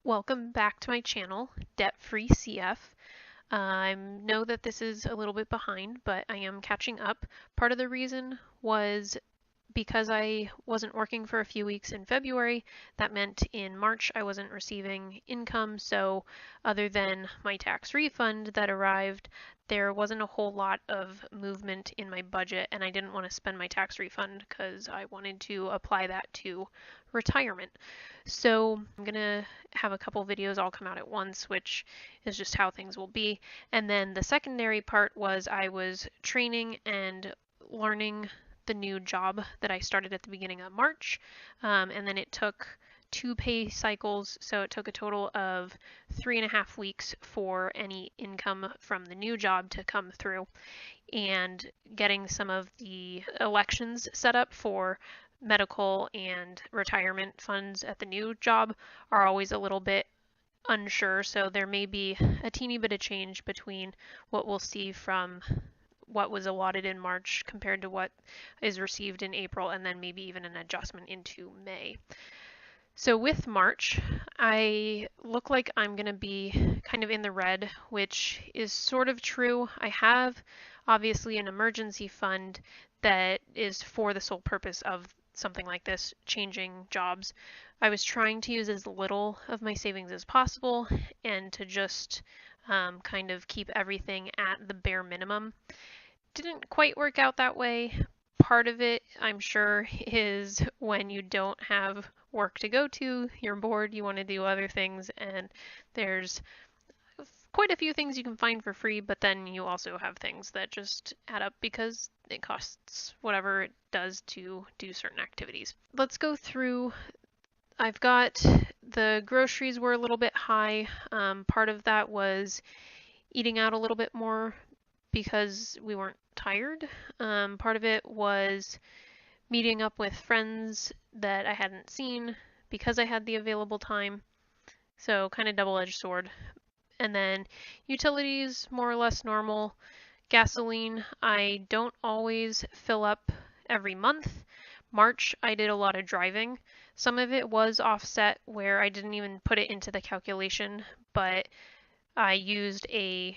Welcome back to my channel, DebtFree CF. I know that this is a little bit behind, but I am catching up. Part of the reason was because I wasn't working for a few weeks in February. That meant in March I wasn't receiving income, so other than my tax refund that arrived, there wasn't a whole lot of movement in my budget, and I didn't want to spend my tax refund because I wanted to apply that to retirement. So I'm gonna have a couple videos all come out at once, which is just how things will be. And then the secondary part was I was training and learning the new job that I started at the beginning of March. And then it took 2 pay cycles, so it took a total of 3.5 weeks for any income from the new job to come through. And getting some of the elections set up for medical and retirement funds at the new job are always a little bit unsure, so there may be a teeny bit of change between what we'll see from what was allotted in March compared to what is received in April, and then maybe even an adjustment into May. So with March, I look like I'm going to be kind of in the red, which is sort of true. I have obviously an emergency fund that is for the sole purpose of something like this, changing jobs. I was trying to use as little of my savings as possible and to just kind of keep everything at the bare minimum. Didn't quite work out that way. Part of it, I'm sure, is when you don't have work to go to, you're bored, you want to do other things, and there's quite a few things you can find for free, but then you also have things that just add up because it costs whatever it does to do certain activities. Let's go through. I've got the groceries were a little bit high. Part of that was eating out a little bit more because we weren't tired. Part of it was meeting up with friends that I hadn't seen because I had the available time. So kind of double-edged sword. And then utilities, more or less normal. Gasoline, I don't always fill up every month. March, I did a lot of driving. Some of it was offset where I didn't even put it into the calculation, but I used a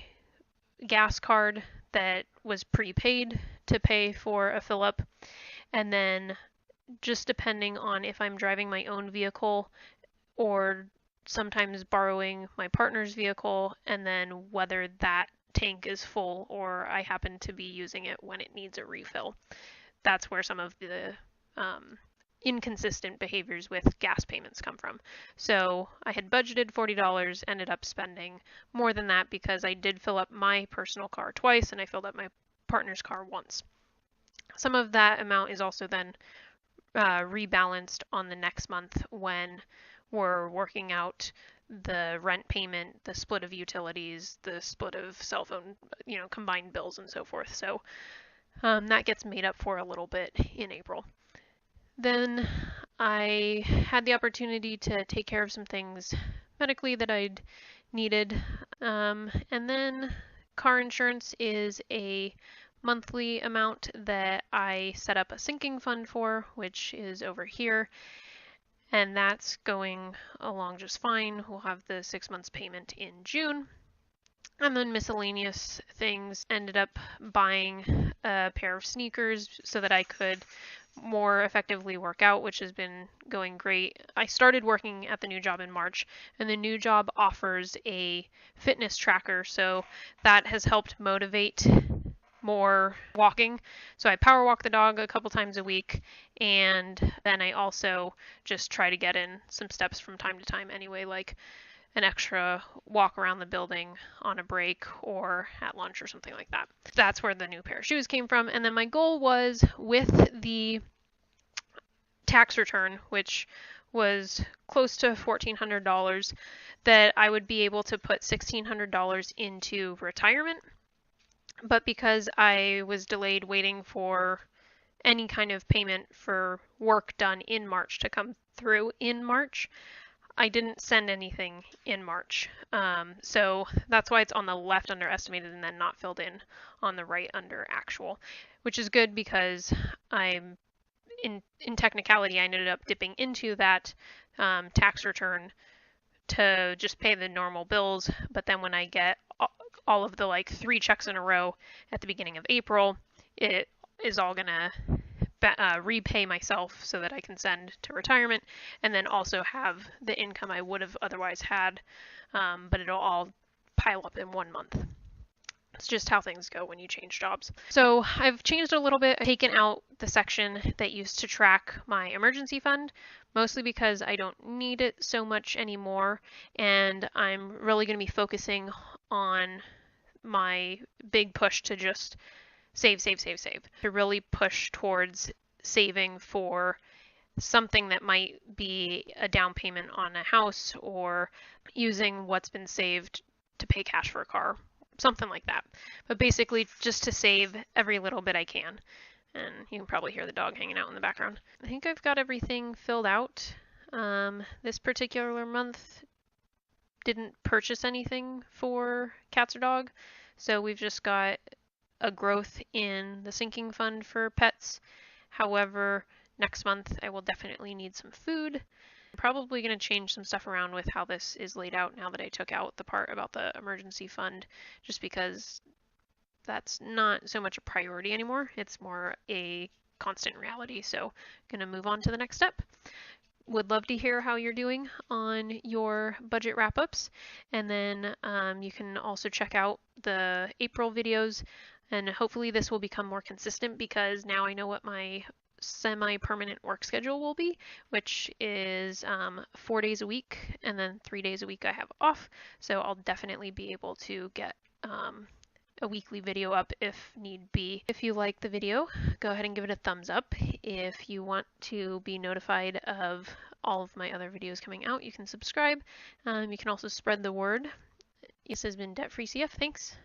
gas card that was prepaid to pay for a fill up. And then just depending on if I'm driving my own vehicle or sometimes borrowing my partner's vehicle, and then whether that tank is full or I happen to be using it when it needs a refill. That's where some of the inconsistent behaviors with gas payments come from. So I had budgeted $40, ended up spending more than that because I did fill up my personal car twice and I filled up my partner's car once. Some of that amount is also then rebalanced on the next month when we're working out the rent payment, the split of utilities, the split of cell phone, combined bills and so forth. So that gets made up for a little bit in April. Then I had the opportunity to take care of some things medically that I'd needed. And then car insurance is a monthly amount that I set up a sinking fund for, which is over here. And that's going along just fine. We'll have the 6 months payment in June. And then miscellaneous things, ended up buying a pair of sneakers so that I could more effectively work out, which has been going great. I started working at the new job in March, and the new job offers a fitness tracker, so that has helped motivate more walking. So I power walk the dog a couple times a week, and then I also just try to get in some steps from time to time anyway, like an extra walk around the building on a break or at lunch or something like that. That's where the new pair of shoes came from. And then my goal was with the tax return, which was close to $1,400, that I would be able to put $1,600 into retirement. But because I was delayed waiting for any kind of payment for work done in March to come through in March, I didn't send anything in March. So that's why it's on the left under estimated and then not filled in on the right under actual, which is good because I'm in technicality, I ended up dipping into that tax return to just pay the normal bills. But then when I get all of the like 3 checks in a row at the beginning of April, it is all gonna repay myself so that I can send to retirement, and then also have the income I would have otherwise had, but it'll all pile up in 1 month. It's just how things go when you change jobs. So I've changed a little bit. I've taken out the section that used to track my emergency fund, mostly because I don't need it so much anymore, and I'm really going to be focusing on my big push to just save, to really push towards saving for something that might be a down payment on a house, or using what's been saved to pay cash for a car, something like that. But basically just to save every little bit I can. And you can probably hear the dog hanging out in the background. I think I've got everything filled out. This particular month didn't purchase anything for cats or dog, so we've just got a growth in the sinking fund for pets. However, next month I will definitely need some food. I'm probably going to change some stuff around with how this is laid out now that I took out the part about the emergency fund, just because that's not so much a priority anymore. It's more a constant reality. So I'm going to move on to the next step. Would love to hear how you're doing on your budget wrap-ups, and then you can also check out the April videos, and hopefully this will become more consistent because now I know what my semi-permanent work schedule will be, which is 4 days a week, and then 3 days a week I have off. So I'll definitely be able to get a weekly video up if need be. If you like the video, go ahead and give it a thumbs up. If you want to be notified of all of my other videos coming out, you can subscribe. You can also spread the word. This has been DebtFree CF. Thanks.